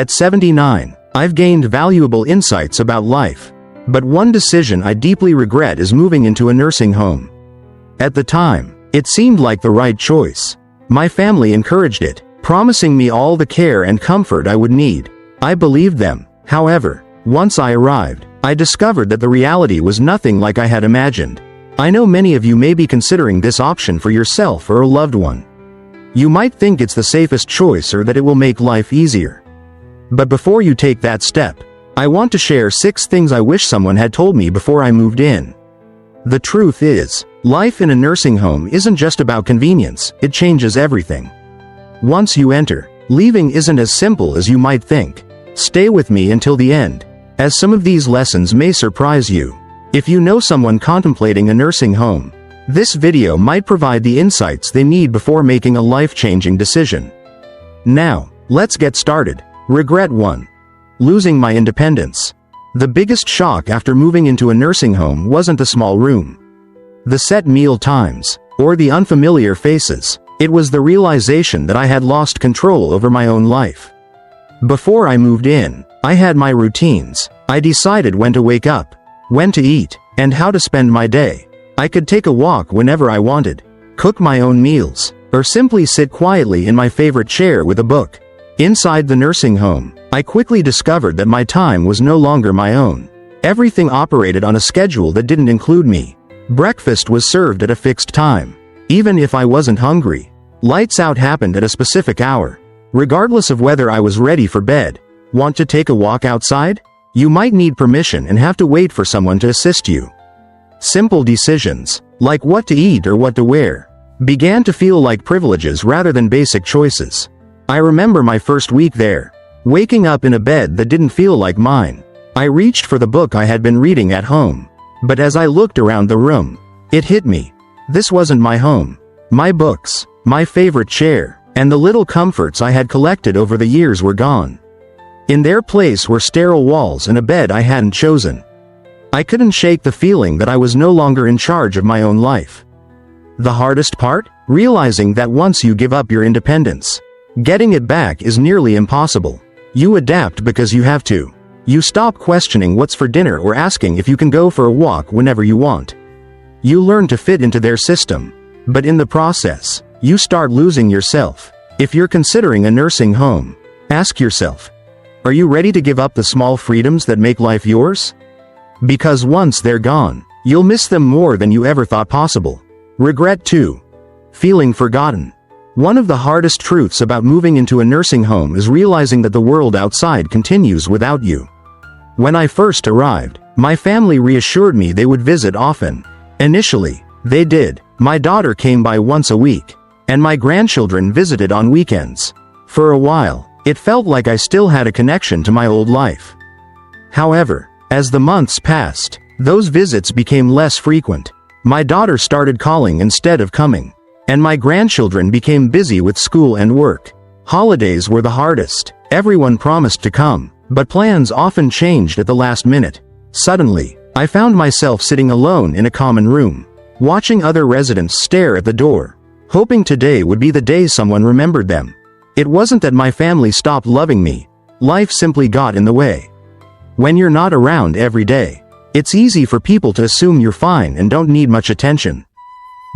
At 79, I've gained valuable insights about life. But one decision I deeply regret is moving into a nursing home. At the time, it seemed like the right choice. My family encouraged it, promising me all the care and comfort I would need. I believed them. However, once I arrived, I discovered that the reality was nothing like I had imagined. I know many of you may be considering this option for yourself or a loved one. You might think it's the safest choice or that it will make life easier. But before you take that step, I want to share 6 things I wish someone had told me before I moved in. The truth is, life in a nursing home isn't just about convenience, it changes everything. Once you enter, leaving isn't as simple as you might think. Stay with me until the end, as some of these lessons may surprise you. If you know someone contemplating a nursing home, this video might provide the insights they need before making a life-changing decision. Now, let's get started. Regret 1. Losing my independence. The biggest shock after moving into a nursing home wasn't the small room, the set meal times, or the unfamiliar faces. It was the realization that I had lost control over my own life. Before I moved in, I had my routines. I decided when to wake up, when to eat, and how to spend my day. I could take a walk whenever I wanted, cook my own meals, or simply sit quietly in my favorite chair with a book. Inside the nursing home, I quickly discovered that my time was no longer my own. Everything operated on a schedule that didn't include me. Breakfast was served at a fixed time, even if I wasn't hungry. Lights out happened at a specific hour, regardless of whether I was ready for bed. Want to take a walk outside? You might need permission and have to wait for someone to assist you. Simple decisions, like what to eat or what to wear, began to feel like privileges rather than basic choices. I remember my first week there, waking up in a bed that didn't feel like mine. I reached for the book I had been reading at home, but as I looked around the room, it hit me. This wasn't my home. My books, my favorite chair, and the little comforts I had collected over the years were gone. In their place were sterile walls and a bed I hadn't chosen. I couldn't shake the feeling that I was no longer in charge of my own life. The hardest part? Realizing that once you give up your independence, getting it back is nearly impossible. You adapt because you have to. You stop questioning what's for dinner or asking if you can go for a walk whenever you want. You learn to fit into their system, but in the process, you start losing yourself. If you're considering a nursing home, ask yourself, are you ready to give up the small freedoms that make life yours? Because once they're gone, you'll miss them more than you ever thought possible. Regret 2. Feeling forgotten. One of the hardest truths about moving into a nursing home is realizing that the world outside continues without you. When I first arrived, my family reassured me they would visit often. Initially, they did. My daughter came by once a week, and my grandchildren visited on weekends. For a while, it felt like I still had a connection to my old life. However, as the months passed, those visits became less frequent. My daughter started calling instead of coming, and my grandchildren became busy with school and work. Holidays were the hardest. Everyone promised to come, but plans often changed at the last minute. Suddenly, I found myself sitting alone in a common room, watching other residents stare at the door, hoping today would be the day someone remembered them. It wasn't that my family stopped loving me. Life simply got in the way. When you're not around every day, it's easy for people to assume you're fine and don't need much attention.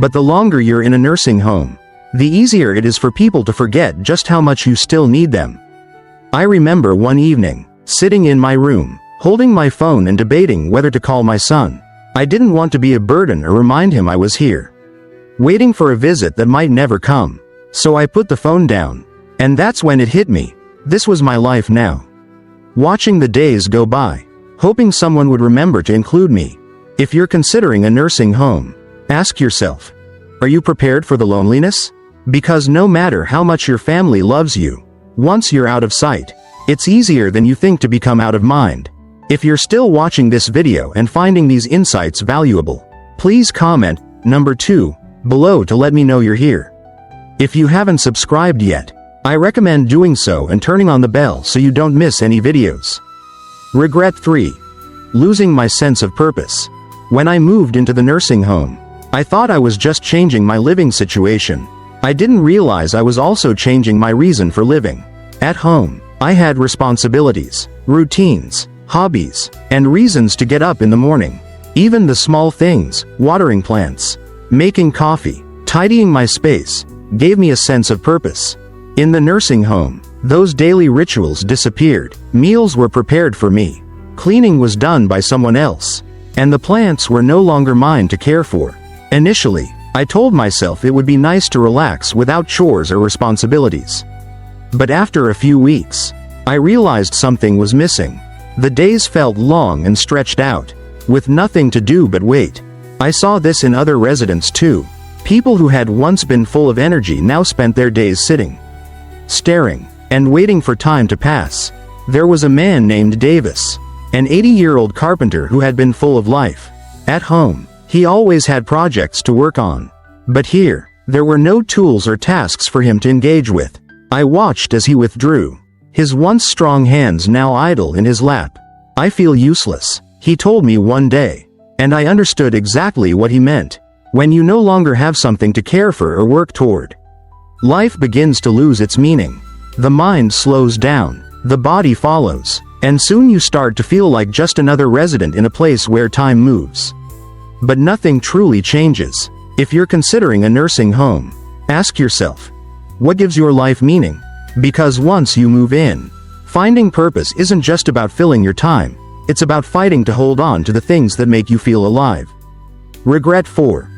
But the longer you're in a nursing home, the easier it is for people to forget just how much you still need them. I remember one evening, sitting in my room, holding my phone and debating whether to call my son. I didn't want to be a burden or remind him I was here, waiting for a visit that might never come. So I put the phone down. And that's when it hit me. This was my life now. Watching the days go by, hoping someone would remember to include me. If you're considering a nursing home, ask yourself, are you prepared for the loneliness? Because no matter how much your family loves you, once you're out of sight, it's easier than you think to become out of mind. If you're still watching this video and finding these insights valuable, please comment number 2 below to let me know you're here. If you haven't subscribed yet, I recommend doing so and turning on the bell so you don't miss any videos. Regret 3. Losing my sense of purpose. When I moved into the nursing home, I thought I was just changing my living situation. I didn't realize I was also changing my reason for living. At home, I had responsibilities, routines, hobbies, and reasons to get up in the morning. Even the small things, watering plants, making coffee, tidying my space, gave me a sense of purpose. In the nursing home, those daily rituals disappeared. Meals were prepared for me. Cleaning was done by someone else. And the plants were no longer mine to care for. Initially, I told myself it would be nice to relax without chores or responsibilities. But after a few weeks, I realized something was missing. The days felt long and stretched out, with nothing to do but wait. I saw this in other residents too. People who had once been full of energy now spent their days sitting, staring, and waiting for time to pass. There was a man named Davis, an 80-year-old carpenter who had been full of life. At home, he always had projects to work on. But here, there were no tools or tasks for him to engage with. I watched as he withdrew, his once strong hands now idle in his lap. "I feel useless," he told me one day, and I understood exactly what he meant. When you no longer have something to care for or work toward, life begins to lose its meaning. The mind slows down, the body follows, and soon you start to feel like just another resident in a place where time moves. But nothing truly changes. If you're considering a nursing home, ask yourself, what gives your life meaning? Because once you move in, finding purpose isn't just about filling your time, it's about fighting to hold on to the things that make you feel alive. Regret 4.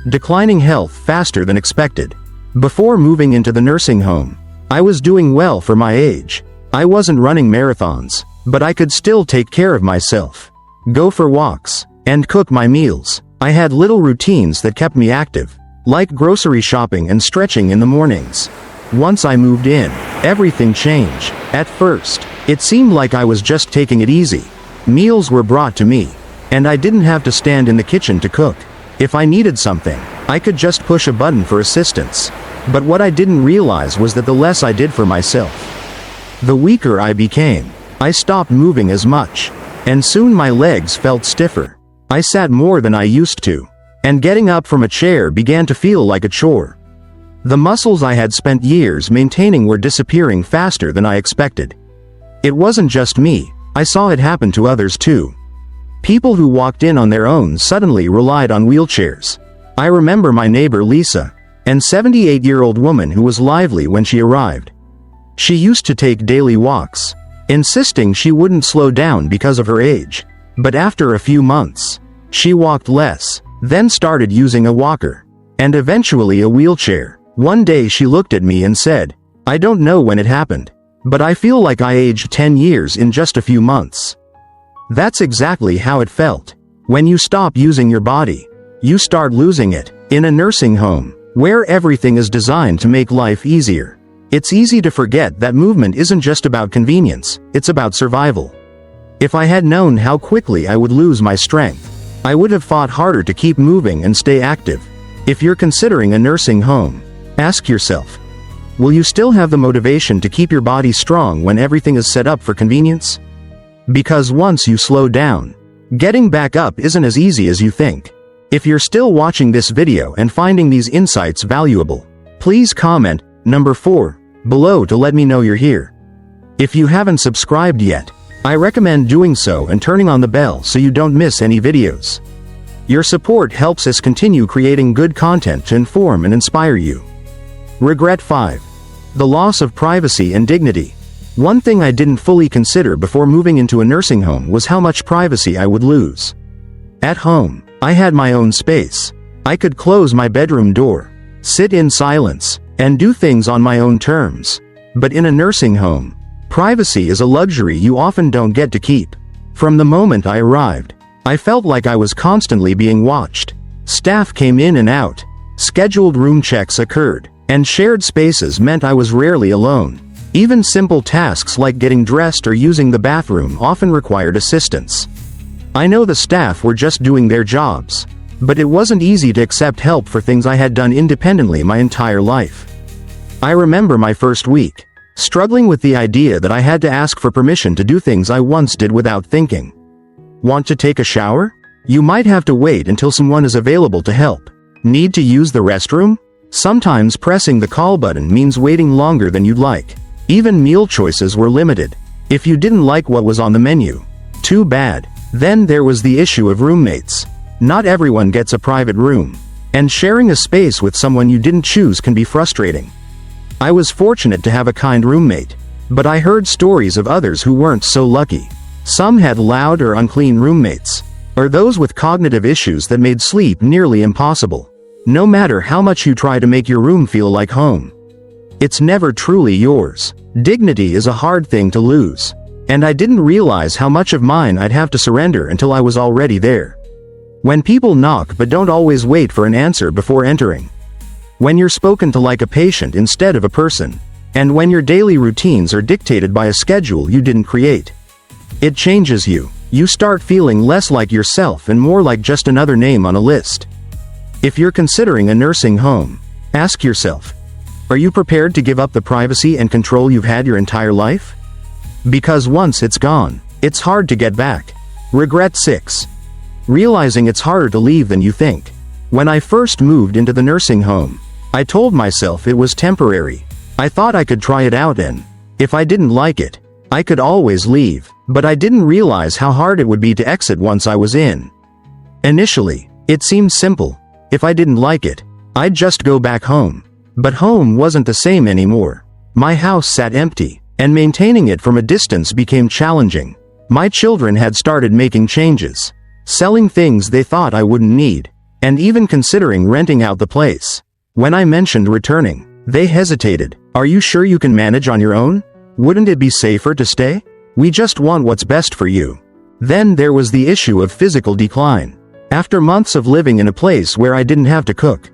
Declining health faster than expected. Before moving into the nursing home, I was doing well for my age. I wasn't running marathons, but I could still take care of myself, go for walks, and cook my meals. I had little routines that kept me active, like grocery shopping and stretching in the mornings. Once I moved in, everything changed. At first, it seemed like I was just taking it easy. Meals were brought to me, and I didn't have to stand in the kitchen to cook. If I needed something, I could just push a button for assistance. But what I didn't realize was that the less I did for myself, the weaker I became. I stopped moving as much, and soon my legs felt stiffer. I sat more than I used to, and getting up from a chair began to feel like a chore. The muscles I had spent years maintaining were disappearing faster than I expected. It wasn't just me, I saw it happen to others too. People who walked in on their own suddenly relied on wheelchairs. I remember my neighbor Lisa, an 78-year-old woman who was lively when she arrived. She used to take daily walks, insisting she wouldn't slow down because of her age. But after a few months, she walked less, then started using a walker, and eventually a wheelchair. One day she looked at me and said, "I don't know when it happened, but I feel like I aged 10 years in just a few months." That's exactly how it felt. When you stop using your body, you start losing it. In a nursing home, where everything is designed to make life easier, it's easy to forget that movement isn't just about convenience, it's about survival. If I had known how quickly I would lose my strength, I would have fought harder to keep moving and stay active. If you're considering a nursing home, ask yourself, will you still have the motivation to keep your body strong when everything is set up for convenience? Because once you slow down, getting back up isn't as easy as you think. If you're still watching this video and finding these insights valuable, please comment number 4 below to let me know you're here. If you haven't subscribed yet, I recommend doing so and turning on the bell so you don't miss any videos. Your support helps us continue creating good content to inform and inspire you. Regret 5. The loss of privacy and dignity. One thing I didn't fully consider before moving into a nursing home was how much privacy I would lose. At home, I had my own space. I could close my bedroom door, sit in silence, and do things on my own terms. But in a nursing home, privacy is a luxury you often don't get to keep. From the moment I arrived, I felt like I was constantly being watched. Staff came in and out, scheduled room checks occurred, and shared spaces meant I was rarely alone. Even simple tasks like getting dressed or using the bathroom often required assistance. I know the staff were just doing their jobs, but it wasn't easy to accept help for things I had done independently my entire life. I remember my first week, struggling with the idea that I had to ask for permission to do things I once did without thinking. Want to take a shower? You might have to wait until someone is available to help. Need to use the restroom? Sometimes pressing the call button means waiting longer than you'd like. Even meal choices were limited. If you didn't like what was on the menu, too bad. Then there was the issue of roommates. Not everyone gets a private room, and sharing a space with someone you didn't choose can be frustrating. I was fortunate to have a kind roommate, but I heard stories of others who weren't so lucky. Some had loud or unclean roommates, or those with cognitive issues that made sleep nearly impossible. No matter how much you try to make your room feel like home, it's never truly yours. Dignity is a hard thing to lose, and I didn't realize how much of mine I'd have to surrender until I was already there. When people knock but don't always wait for an answer before entering. When you're spoken to like a patient instead of a person. And when your daily routines are dictated by a schedule you didn't create. It changes you. You start feeling less like yourself and more like just another name on a list. If you're considering a nursing home, ask yourself, are you prepared to give up the privacy and control you've had your entire life? Because once it's gone, it's hard to get back. Regret 6. Realizing it's harder to leave than you think. When I first moved into the nursing home, I told myself it was temporary. I thought I could try it out and, if I didn't like it, I could always leave, but I didn't realize how hard it would be to exit once I was in. Initially, it seemed simple. If I didn't like it, I'd just go back home. But home wasn't the same anymore. My house sat empty, and maintaining it from a distance became challenging. My children had started making changes, selling things they thought I wouldn't need, and even considering renting out the place. When I mentioned returning, they hesitated. Are you sure you can manage on your own? Wouldn't it be safer to stay? We just want what's best for you. Then there was the issue of physical decline. After months of living in a place where I didn't have to cook,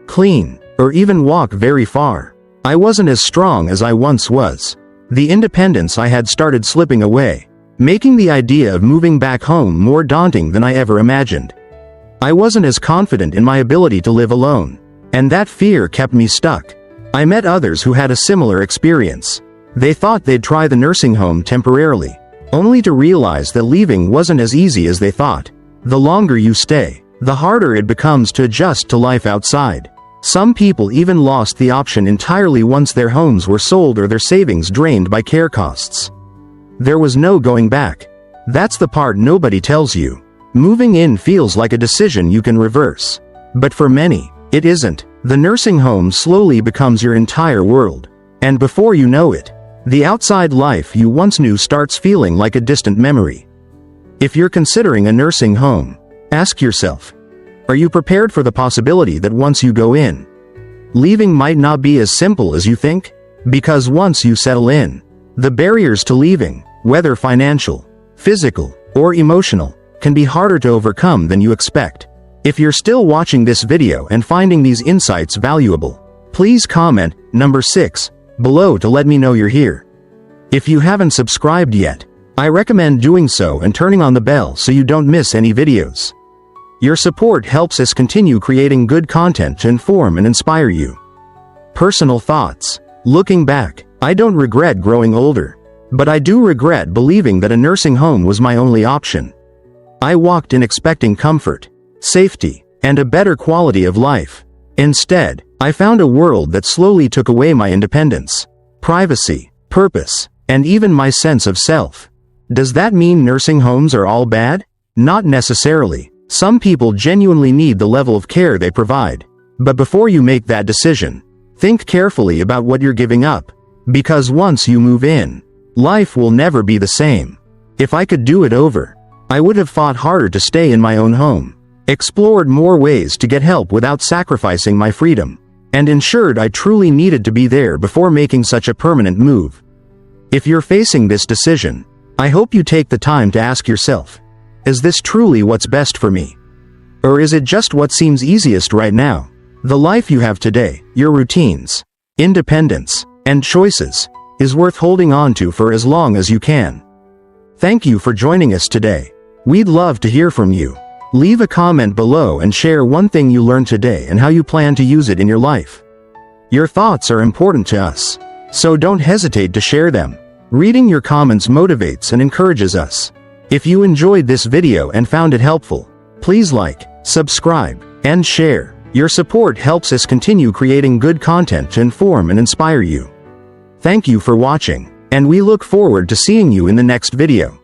clean, or even walk very far, I wasn't as strong as I once was. The independence I had started slipping away, making the idea of moving back home more daunting than I ever imagined. I wasn't as confident in my ability to live alone, and that fear kept me stuck. I met others who had a similar experience. They thought they'd try the nursing home temporarily, only to realize that leaving wasn't as easy as they thought. The longer you stay, the harder it becomes to adjust to life outside. Some people even lost the option entirely once their homes were sold or their savings drained by care costs. There was no going back. That's the part nobody tells you. Moving in feels like a decision you can reverse. But for many, it isn't. The nursing home slowly becomes your entire world. And before you know it, the outside life you once knew starts feeling like a distant memory. If you're considering a nursing home, ask yourself, are you prepared for the possibility that once you go in, leaving might not be as simple as you think? Because once you settle in, the barriers to leaving, whether financial, physical, or emotional, can be harder to overcome than you expect. If you're still watching this video and finding these insights valuable, please comment number 6 below to let me know you're here. If you haven't subscribed yet, I recommend doing so and turning on the bell so you don't miss any videos. Your support helps us continue creating good content to inform and inspire you. Personal thoughts. Looking back, I don't regret growing older, but I do regret believing that a nursing home was my only option. I walked in expecting comfort, safety, and a better quality of life. Instead, I found a world that slowly took away my independence, privacy, purpose, and even my sense of self. Does that mean nursing homes are all bad? Not necessarily. Some people genuinely need the level of care they provide. But before you make that decision, think carefully about what you're giving up. Because once you move in, life will never be the same. If I could do it over, I would have fought harder to stay in my own home, explored more ways to get help without sacrificing my freedom, and ensured I truly needed to be there before making such a permanent move. If you're facing this decision, I hope you take the time to ask yourself, is this truly what's best for me? Or is it just what seems easiest right now? The life you have today, your routines, independence, and choices, is worth holding on to for as long as you can. Thank you for joining us today. We'd love to hear from you. Leave a comment below and share one thing you learned today and how you plan to use it in your life. Your thoughts are important to us, so don't hesitate to share them. Reading your comments motivates and encourages us. If you enjoyed this video and found it helpful, please like, subscribe, and share. Your support helps us continue creating good content to inform and inspire you. Thank you for watching, and we look forward to seeing you in the next video.